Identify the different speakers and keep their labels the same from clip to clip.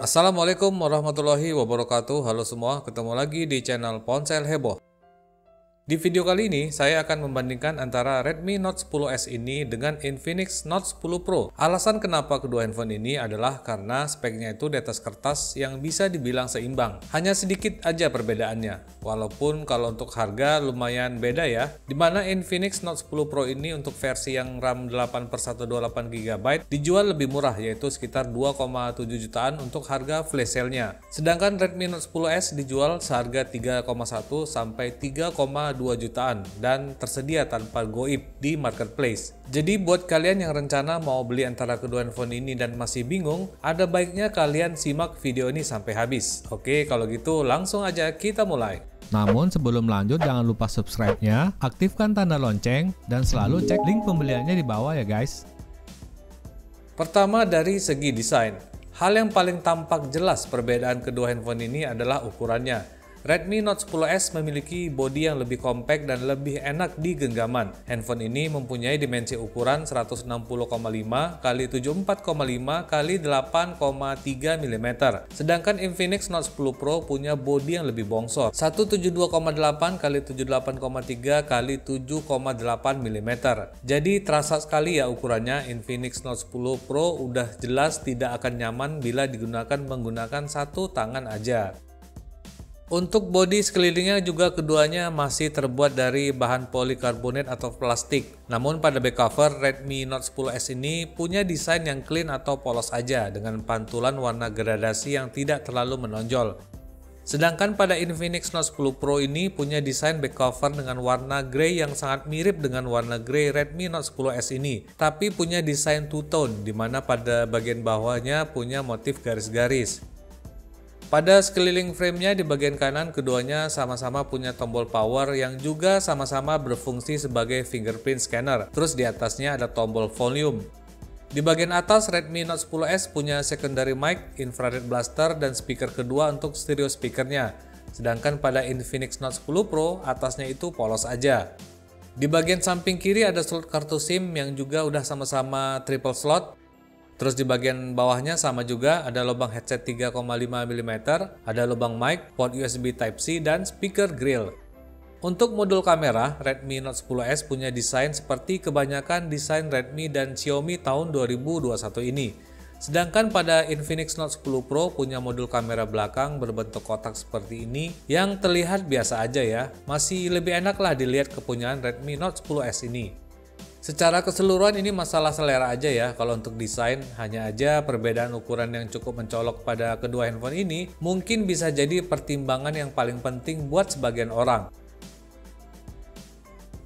Speaker 1: Assalamualaikum warahmatullahi wabarakatuh. Halo semua, ketemu lagi di channel Ponsel Heboh. Di video kali ini, saya akan membandingkan antara Redmi Note 10s ini dengan Infinix Note 10 Pro. Alasan kenapa kedua handphone ini adalah karena speknya itu di atas kertas yang bisa dibilang seimbang. Hanya sedikit aja perbedaannya. Walaupun kalau untuk harga lumayan beda ya. Dimana Infinix Note 10 Pro ini untuk versi yang RAM 8/128GB dijual lebih murah, yaitu sekitar 2,7 jutaan untuk harga flash sale-nya. Sedangkan Redmi Note 10s dijual seharga 3,1 sampai 3,2 jutaan dan tersedia tanpa goib di marketplace. Jadi buat kalian yang rencana mau beli antara kedua handphone ini dan masih bingung, ada baiknya kalian simak video ini sampai habis. Oke, kalau gitu langsung aja kita mulai.
Speaker 2: Namun sebelum lanjut jangan lupa subscribe-nya, aktifkan tanda lonceng, dan selalu cek link pembeliannya di bawah ya guys.
Speaker 1: Pertama dari segi desain. Hal yang paling tampak jelas perbedaan kedua handphone ini adalah ukurannya. Redmi Note 10s memiliki bodi yang lebih kompak dan lebih enak di genggaman. Handphone ini mempunyai dimensi ukuran 160,5 x 74,5 x 8,3 mm. Sedangkan Infinix Note 10 Pro punya bodi yang lebih bongsor, 172,8 x 78,3 x 7,8 mm. Jadi terasa sekali ya ukurannya. Infinix Note 10 Pro udah jelas tidak akan nyaman bila digunakan menggunakan satu tangan aja. Untuk bodi sekelilingnya juga keduanya masih terbuat dari bahan polikarbonat atau plastik. Namun pada back cover Redmi Note 10s ini punya desain yang clean atau polos aja dengan pantulan warna gradasi yang tidak terlalu menonjol. Sedangkan pada Infinix Note 10 Pro ini punya desain back cover dengan warna grey yang sangat mirip dengan warna grey Redmi Note 10s ini, tapi punya desain two-tone di mana pada bagian bawahnya punya motif garis-garis. Pada sekeliling framenya di bagian kanan keduanya sama-sama punya tombol power yang juga sama-sama berfungsi sebagai fingerprint scanner. Terus di atasnya ada tombol volume. Di bagian atas Redmi Note 10s punya secondary mic, infrared blaster, dan speaker kedua untuk stereo speakernya. Sedangkan pada Infinix Note 10 Pro atasnya itu polos aja. Di bagian samping kiri ada slot kartu SIM yang juga udah sama-sama triple slot. Terus di bagian bawahnya sama juga, ada lubang headset 3,5 mm, ada lubang mic, port USB Type-C, dan speaker grill. Untuk modul kamera, Redmi Note 10s punya desain seperti kebanyakan desain Redmi dan Xiaomi tahun 2021 ini. Sedangkan pada Infinix Note 10 Pro punya modul kamera belakang berbentuk kotak seperti ini yang terlihat biasa aja ya. Masih lebih enak lah dilihat kepunyaan Redmi Note 10s ini. Secara keseluruhan ini masalah selera aja ya. Kalau untuk desain, hanya aja perbedaan ukuran yang cukup mencolok pada kedua handphone ini mungkin bisa jadi pertimbangan yang paling penting buat sebagian orang.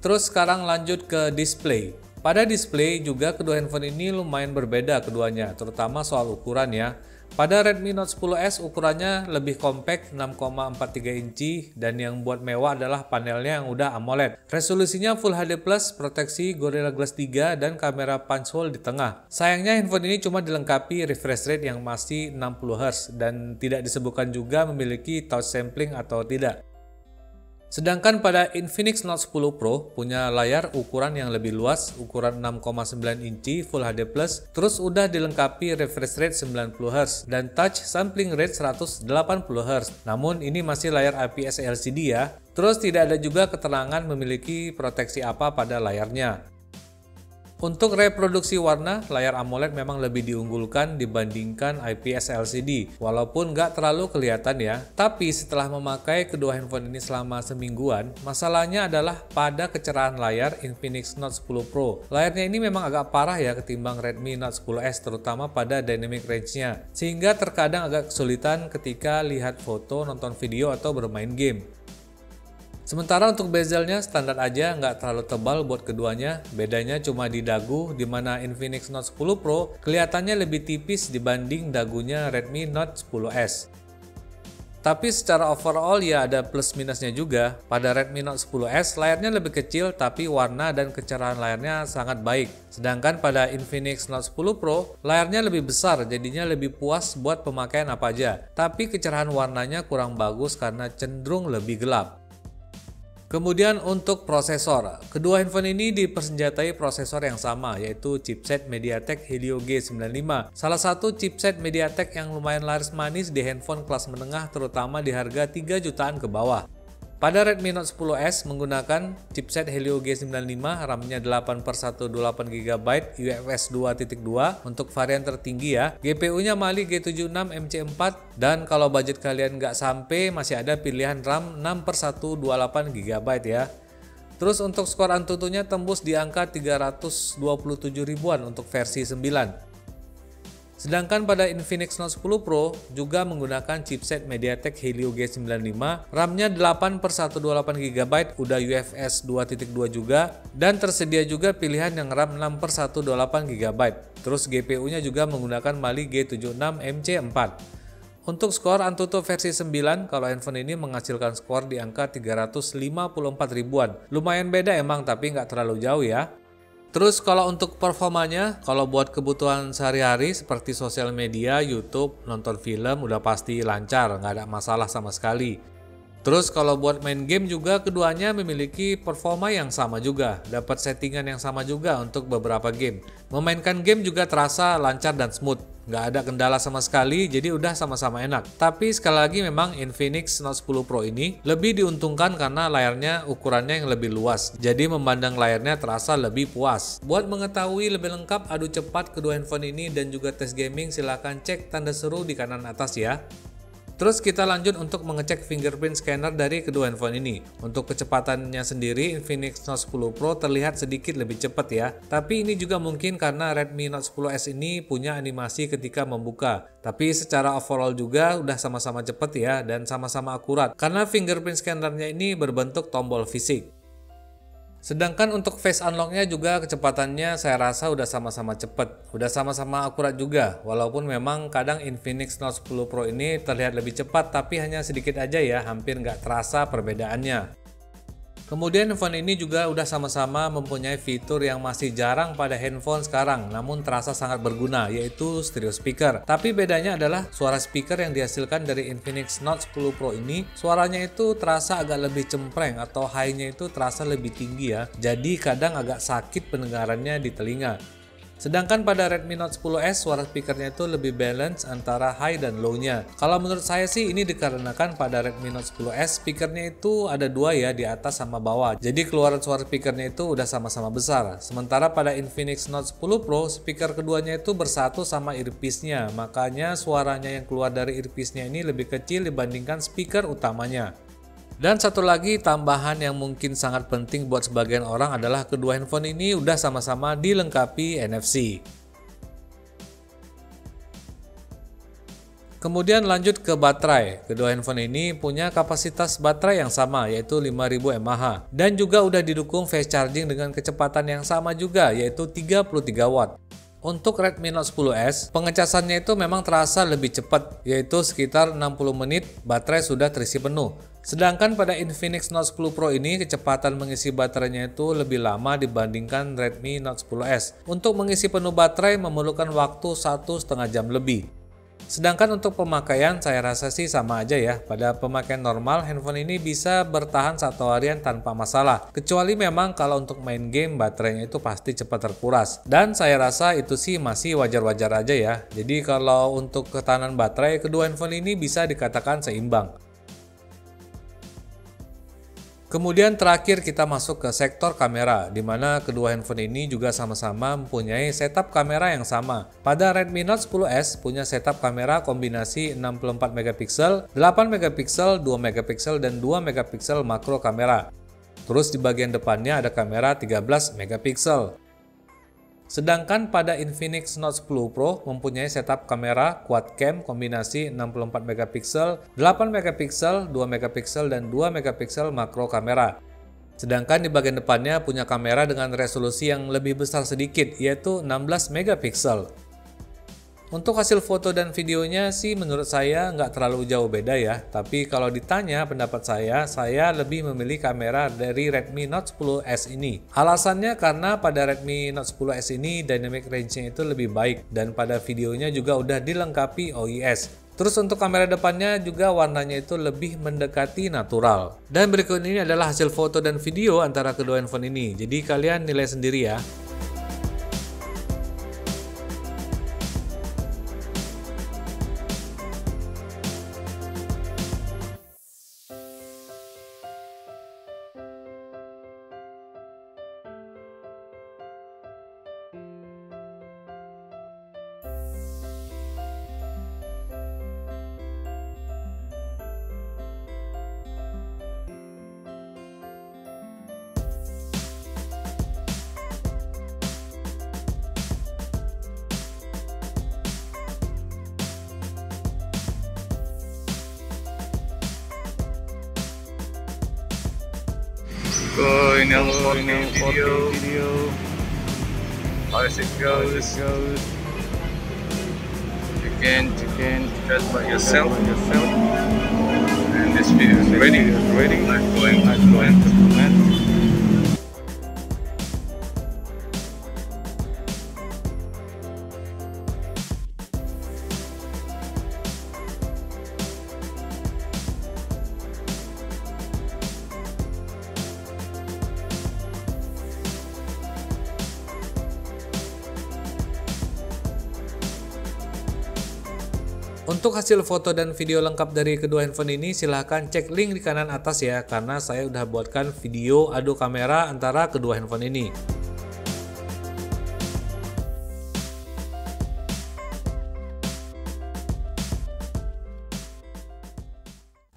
Speaker 1: Terus sekarang lanjut ke display. Pada display juga kedua handphone ini lumayan berbeda keduanya, terutama soal ukuran ya. Pada Redmi Note 10s ukurannya lebih kompak 6,43 inci dan yang buat mewah adalah panelnya yang udah AMOLED. Resolusinya Full HD+, proteksi Gorilla Glass 3 dan kamera punch hole di tengah. Sayangnya handphone ini cuma dilengkapi refresh rate yang masih 60Hz dan tidak disebutkan juga memiliki touch sampling atau tidak. Sedangkan pada Infinix Note 10 Pro punya layar ukuran yang lebih luas, ukuran 6,9 inci Full HD+, terus udah dilengkapi refresh rate 90Hz dan touch sampling rate 180Hz. Namun ini masih layar IPS LCD ya. Terus tidak ada juga keterangan memiliki proteksi apa pada layarnya. Untuk reproduksi warna, layar AMOLED memang lebih diunggulkan dibandingkan IPS LCD, walaupun nggak terlalu kelihatan ya. Tapi setelah memakai kedua handphone ini selama semingguan, masalahnya adalah pada kecerahan layar Infinix Note 10 Pro. Layarnya ini memang agak parah ya ketimbang Redmi Note 10s, terutama pada dynamic range-nya, sehingga terkadang agak kesulitan ketika lihat foto, nonton video, atau bermain game. Sementara untuk bezelnya standar aja, nggak terlalu tebal buat keduanya. Bedanya cuma di dagu, di mana Infinix Note 10 Pro kelihatannya lebih tipis dibanding dagunya Redmi Note 10s. Tapi secara overall ya ada plus minusnya juga. Pada Redmi Note 10s layarnya lebih kecil tapi warna dan kecerahan layarnya sangat baik. Sedangkan pada Infinix Note 10 Pro layarnya lebih besar, jadinya lebih puas buat pemakaian apa aja. Tapi kecerahan warnanya kurang bagus karena cenderung lebih gelap. Kemudian untuk prosesor, kedua handphone ini dipersenjatai prosesor yang sama, yaitu chipset MediaTek Helio G95. Salah satu chipset MediaTek yang lumayan laris manis di handphone kelas menengah, terutama di harga 3 jutaan ke bawah. Pada Redmi Note 10S menggunakan chipset Helio G95, RAM-nya 8/128 GB, UFS 2.2 untuk varian tertinggi ya. GPU-nya Mali G76 MC4, dan kalau budget kalian nggak sampai masih ada pilihan RAM 6/128 GB ya. Terus untuk skor Antutunya tembus di angka 327 ribuan untuk versi 9. Sedangkan pada Infinix Note 10 Pro juga menggunakan chipset MediaTek Helio G95, RAM-nya 8/128 GB, udah UFS 2.2 juga, dan tersedia juga pilihan yang RAM 6/128 GB. Terus GPU-nya juga menggunakan Mali G76 MC4. Untuk skor Antutu versi 9, kalau handphone ini menghasilkan skor di angka 354 ribuan. Lumayan beda emang, tapi nggak terlalu jauh ya. Terus kalau untuk performanya, kalau buat kebutuhan sehari-hari seperti sosial media, YouTube, nonton film udah pasti lancar, nggak ada masalah sama sekali. Terus kalau buat main game juga keduanya memiliki performa yang sama juga, dapat settingan yang sama juga untuk beberapa game. Memainkan game juga terasa lancar dan smooth, nggak ada kendala sama sekali, jadi udah sama-sama enak. Tapi sekali lagi memang Infinix Note 10 Pro ini lebih diuntungkan karena layarnya ukurannya yang lebih luas, jadi memandang layarnya terasa lebih puas. Buat mengetahui lebih lengkap adu cepat kedua handphone ini dan juga tes gaming, silahkan cek tanda seru di kanan atas ya. Terus kita lanjut untuk mengecek fingerprint scanner dari kedua handphone ini. Untuk kecepatannya sendiri, Infinix Note 10 Pro terlihat sedikit lebih cepat ya. Tapi ini juga mungkin karena Redmi Note 10S ini punya animasi ketika membuka. Tapi secara overall juga udah sama-sama cepat ya, dan sama-sama akurat. Karena fingerprint scannernya ini berbentuk tombol fisik. Sedangkan untuk face unlock-nya juga kecepatannya saya rasa udah sama-sama cepet, udah sama-sama akurat juga. Walaupun memang kadang Infinix Note 10 Pro ini terlihat lebih cepat, tapi hanya sedikit aja ya, hampir nggak terasa perbedaannya. Kemudian handphone ini juga udah sama-sama mempunyai fitur yang masih jarang pada handphone sekarang, namun terasa sangat berguna, yaitu stereo speaker. Tapi bedanya adalah suara speaker yang dihasilkan dari Infinix Note 10 Pro ini, suaranya itu terasa agak lebih cempreng atau high-nya itu terasa lebih tinggi ya. Jadi kadang agak sakit pendengarannya di telinga. Sedangkan pada Redmi Note 10S suara speakernya itu lebih balance antara high dan low-nya. Kalau menurut saya sih ini dikarenakan pada Redmi Note 10S speakernya itu ada dua ya, di atas sama bawah. Jadi keluaran suara speakernya itu udah sama-sama besar. Sementara pada Infinix Note 10 Pro speaker keduanya itu bersatu sama earpiece-nya. Makanya suaranya yang keluar dari earpiece-nya ini lebih kecil dibandingkan speaker utamanya. Dan satu lagi tambahan yang mungkin sangat penting buat sebagian orang adalah kedua handphone ini udah sama-sama dilengkapi NFC. Kemudian lanjut ke baterai. Kedua handphone ini punya kapasitas baterai yang sama, yaitu 5000 mAh. Dan juga udah didukung fast charging dengan kecepatan yang sama juga, yaitu 33 Watt. Untuk Redmi Note 10S, pengecasannya itu memang terasa lebih cepat, yaitu sekitar 60 menit baterai sudah terisi penuh. Sedangkan pada Infinix Note 10 Pro ini kecepatan mengisi baterainya itu lebih lama dibandingkan Redmi Note 10S. Untuk mengisi penuh baterai memerlukan waktu 1,5 jam lebih. Sedangkan untuk pemakaian saya rasa sih sama aja ya. Pada pemakaian normal handphone ini bisa bertahan 1 harian tanpa masalah. Kecuali memang kalau untuk main game baterainya itu pasti cepat terkuras. Dan saya rasa itu sih masih wajar-wajar aja ya. Jadi kalau untuk ketahanan baterai kedua handphone ini bisa dikatakan seimbang. Kemudian terakhir kita masuk ke sektor kamera, di mana kedua handphone ini juga sama-sama mempunyai setup kamera yang sama. Pada Redmi Note 10S punya setup kamera kombinasi 64 megapiksel, 8 megapiksel, 2 megapiksel, dan 2 megapiksel makro kamera. Terus di bagian depannya ada kamera 13 megapiksel. Sedangkan pada Infinix Note 10 Pro mempunyai setup kamera quad cam kombinasi 64 megapiksel, 8 megapiksel, 2 megapiksel, dan 2 megapiksel makro kamera. Sedangkan di bagian depannya punya kamera dengan resolusi yang lebih besar sedikit, yaitu 16 megapiksel. Untuk hasil foto dan videonya sih menurut saya nggak terlalu jauh beda ya. Tapi kalau ditanya pendapat saya lebih memilih kamera dari Redmi Note 10S ini. Alasannya karena pada Redmi Note 10S ini dynamic range-nya itu lebih baik dan pada videonya juga udah dilengkapi OIS. Terus untuk kamera depannya juga warnanya itu lebih mendekati natural. Dan berikut ini adalah hasil foto dan video antara kedua handphone ini. Jadi kalian nilai sendiri ya.
Speaker 3: Going video. How it goes. You can judge by yourself. And this video is ready. I'm going to comment.
Speaker 1: Untuk hasil foto dan video lengkap dari kedua handphone ini silahkan cek link di kanan atas ya, karena saya udah buatkan video adu kamera antara kedua handphone ini.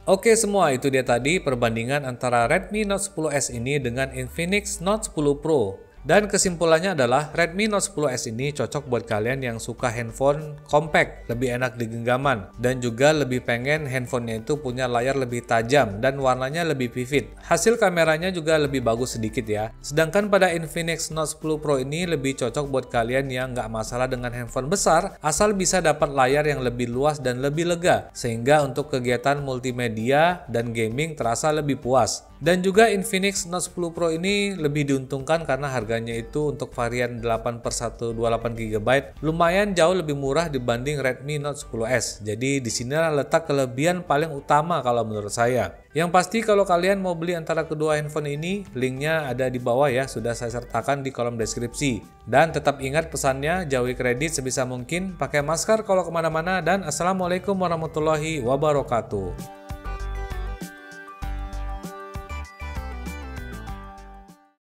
Speaker 1: Oke semua, itu dia tadi perbandingan antara Redmi Note 10s ini dengan Infinix Note 10 Pro. Dan kesimpulannya adalah Redmi Note 10s ini cocok buat kalian yang suka handphone compact, lebih enak di genggaman, dan juga lebih pengen handphonenya itu punya layar lebih tajam dan warnanya lebih vivid. Hasil kameranya juga lebih bagus sedikit ya. Sedangkan pada Infinix Note 10 Pro ini lebih cocok buat kalian yang nggak masalah dengan handphone besar, asal bisa dapat layar yang lebih luas dan lebih lega, sehingga untuk kegiatan multimedia dan gaming terasa lebih puas. Dan juga Infinix Note 10 Pro ini lebih diuntungkan karena harganya itu untuk varian 8/128GB lumayan jauh lebih murah dibanding Redmi Note 10s. Jadi disinilah letak kelebihan paling utama kalau menurut saya. Yang pasti kalau kalian mau beli antara kedua handphone ini, linknya ada di bawah ya, sudah saya sertakan di kolom deskripsi. Dan tetap ingat pesannya, jauhi kredit sebisa mungkin, pakai masker kalau kemana-mana, dan Assalamualaikum warahmatullahi wabarakatuh.